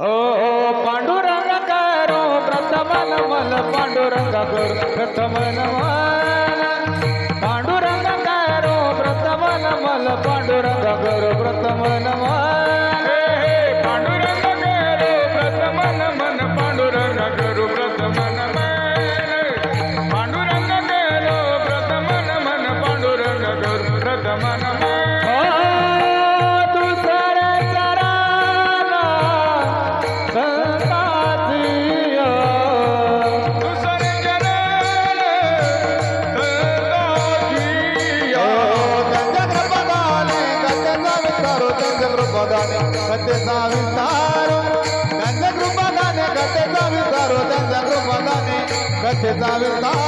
हो हो पांडुरंग करो प्रथमन मल पांडुरंग करो प्रथमन मल पांडुरंग करो प्रथमन मल पांडुरंग करो प्रथमन मल पांडुरंग करो प्रथमन मन पांडुरंग करो प्रथमन मन पांडुरंग करो प्रथमन मन पांडुरंग करो प्रथमन मन कथेचा विस्तारो त्यांच्या कृपादाने कथेचा विस्तारो त्यांच्या कृपादाने कथेचा विस्तार